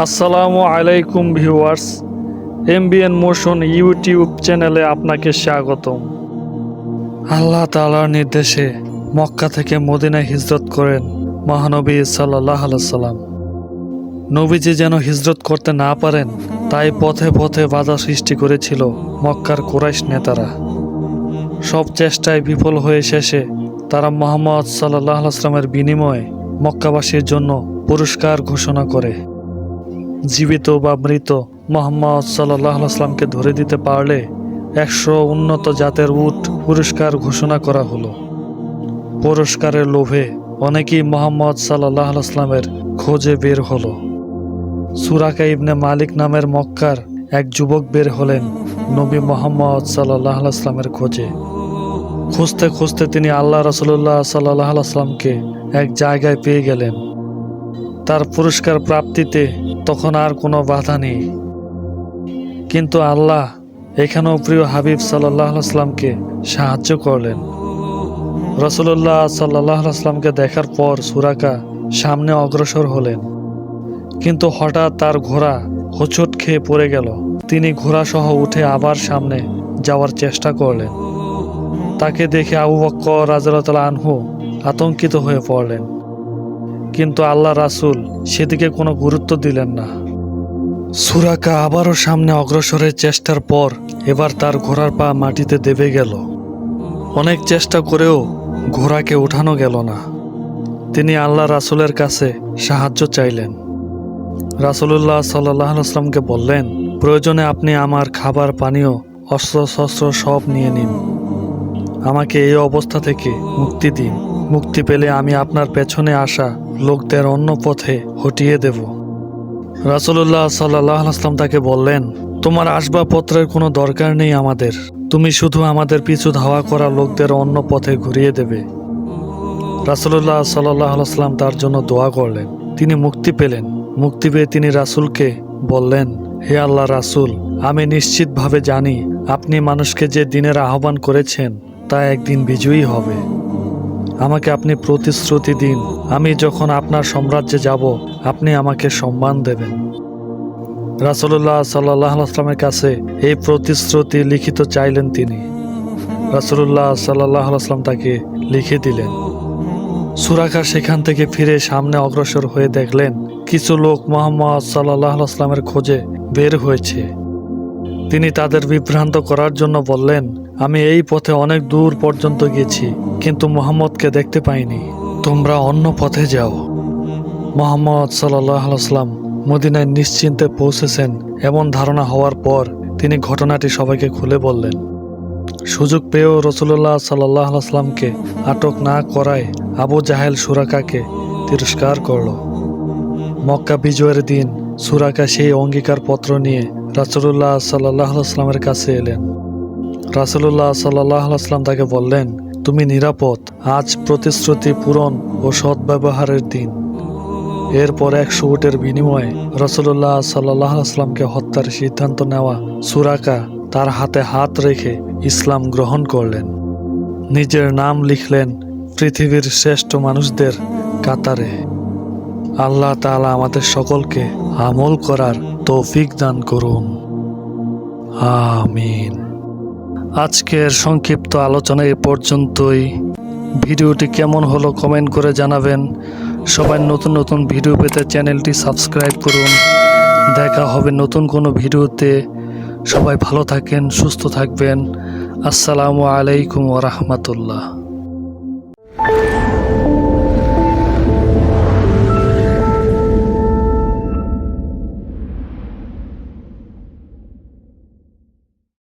আসসালামু আলাইকুম viewers, MBN motion YouTube চ্যানেলে আপনাকে স্বাগতম। আল্লাহ তাআলার নির্দেশে মক্কা থেকে মদিনায় হিজরত করেন মহানবী সাল্লাল্লাহু আলাইহি সাল্লাম। নবীজি যেন হিজরত করতে না পারেন, তাই পথে পথে বাধা সৃষ্টি করেছিল মক্কার কুরাইশ নেতারা। সব চেষ্টায় বিফল হয়ে শেষে তারা মুহাম্মদ সাল্লাল্লাহু আলাইহি সাল্লামের বিনিময়ে মক্কাবাসীর জন্য পুরস্কার ঘোষণা করে। জীবিত বা মৃত মুহাম্মদ সাল্লাল্লাহু আলাইহি সাল্লামকে ধরে দিতে পারলে 100 উন্নত জাতের উট পুরস্কার ঘোষণা করা হলো। পুরস্কারের লোভে অনেকেই মুহাম্মদ সাল্লাল্লাহু আলাইহি সাল্লামের খোঁজে বের হলো। সুরাকা ইবনে মালিক নামের মক্কার এক যুবক বের হলেন নবী মুহাম্মদ সাল্লাল্লাহু আলাইহি সাল্লামের খোঁজে। খুঁজতে খুঁজতে তিনি আল্লাহ রাসূলুল্লাহ সাল্লাল্লাহু আলাইহি সাল্লামকে এক জায়গায় পেয়ে গেলেন। তার পুরস্কার প্রাপ্তিতে তখন আর কোনো বাধা নেই। কিন্তু আল্লাহ এখানেও প্রিয় হাবিব সাল্লাল্লাহু আলাইহি সাল্লামকে সাহায্য করলেন। রাসূলুল্লাহ সাল্লাল্লাহু আলাইহি সাল্লামকে দেখার পর সুরাকা সামনে অগ্রসর হলেন, কিন্তু হঠাৎ তার ঘোড়া হোঁচট খেয়ে পড়ে গেল। তিনি ঘোড়াসহ উঠে আবার সামনে যাওয়ার চেষ্টা করলেন। তাকে দেখে আবু বকর রাদিয়াল্লাহু তাআলা আনহু আতঙ্কিত হয়ে পড়লেন, কিন্তু আল্লাহ রাসূল সেদিকে কোনো গুরুত্ব দিলেন না। সুরাকা আবারও সামনে অগ্রসরের চেষ্টার পর এবার তার ঘোড়ার পা মাটিতে দেবে গেল। অনেক চেষ্টা করেও ঘোড়াকে উঠানো গেল না। তিনি আল্লাহ রাসূলের কাছে সাহায্য চাইলেন। রাসূলুল্লাহ সাল্লাল্লাহু আলাইহি সাল্লামকে বললেন, প্রয়োজনে আপনি আমার খাবার পানীয় অস্ত্র সব নিয়ে নিন। আমাকে এই অবস্থা থেকে মুক্তি দিন। মুক্তি পেলে আমি আপনার পেছনে আসা লোকদের অন্য পথে হটিয়ে দেব। রাসূলুল্লাহ সাল্লাল্লাহু আলাইহি সাল্লাম তাকে বললেন, তোমার আসবাবপত্রের কোনো দরকার নেই আমাদের। তুমি শুধু আমাদের পিছু ধাওয়া করা লোকদের অন্য পথে ঘুরিয়ে দেবে। রাসূলুল্লাহ সাল্লাল্লাহু আলাইহি সাল্লাম তার জন্য দোয়া করলেন। তিনি মুক্তি পেলেন। মুক্তি পেয়ে তিনি রাসূলকে বললেন, হে আল্লাহ রাসূল, আমি নিশ্চিতভাবে জানি আপনি মানুষকে যে দিনের আহ্বান করেছেন তা একদিন বিজয়ী হবে। আমাকে আপনি প্রতিশ্রুতি দিন, আমি যখন আপনার সাম্রাজ্যে যাব আপনি আমাকে সম্মান দেবেন। রাসূলুল্লাহ সাল্লাল্লাহু আলাইহি সাল্লামের কাছে এই প্রতিশ্রুতি লিখিত চাইলেন তিনি। রাসূলুল্লাহ সাল্লাল্লাহু আলাইহি সাল্লাম তাকে লিখে দিলেন। সুরাকা সেখান থেকে ফিরে সামনে অগ্রসর হয়ে দেখলেন কিছু লোক মুহাম্মদ সাল্লাল্লাহু আলাইহি সাল্লামের খোঁজে বের হয়েছে। তিনি তাদের বিভ্রান্ত করার জন্য বললেন, আমি এই পথে অনেক দূর পর্যন্ত গেছি, কিন্তু মুহাম্মদকে দেখতে পাইনি। তোমরা অন্য পথে যাও। মুহাম্মদ সাল্লাল্লাহু আলাইহি সাল্লাম মদিনায় নিশ্চিন্তে পৌঁছেছেন এমন ধারণা হওয়ার পর তিনি ঘটনাটি সবাইকে খুলে বললেন। সুযোগ পেয়েও রাসূলুল্লাহ সাল্লাল্লাহু আলাইহি সাল্লামকে আটক না করায় আবু জাহেল সুরাকাকে তিরস্কার করল। মক্কা বিজয়ের দিন সুরাকা সেই অঙ্গীকার পত্র নিয়ে রাসূলুল্লাহ সাল্লাল্লাহু আলাইহি সাল্লামের কাছে এলেন। রাসূলুল্লাহ সাল্লাল্লাহু আলাইহি সাল্লাম তাকে বললেন, তুমি নিরাপদ। আজ প্রতিশ্রুতি পূরণ ও সদ্ব্যবহারের দিন। এরপর 100 উটের বিনিময়ে রাসূলুল্লাহ সাল্লাল্লাহু আলাইহি সাল্লামকে হত্যার সিদ্ধান্ত নেওয়া সুরাকা তার হাতে হাত রেখে ইসলাম গ্রহণ করলেন। নিজের নাম লিখলেন পৃথিবীর শ্রেষ্ঠ মানুষদের কাতারে। আল্লাহ তাআলা আমাদের সকলকে আমল করার তৌফিক দান করুন, আমিন। আজকের সংক্ষিপ্ত আলোচনা এ পর্যন্তই। ভিডিওটি কেমন হলো কমেন্ট করে জানাবেন। সবাই নতুন নতুন ভিডিও পেতে চ্যানেলটি সাবস্ক্রাইব করুন। দেখা হবে নতুন কোনো ভিডিওতে। সবাই ভালো থাকেন, সুস্থ থাকবেন। আসসালামু আলাইকুম ওয়া রাহমাতুল্লাহ।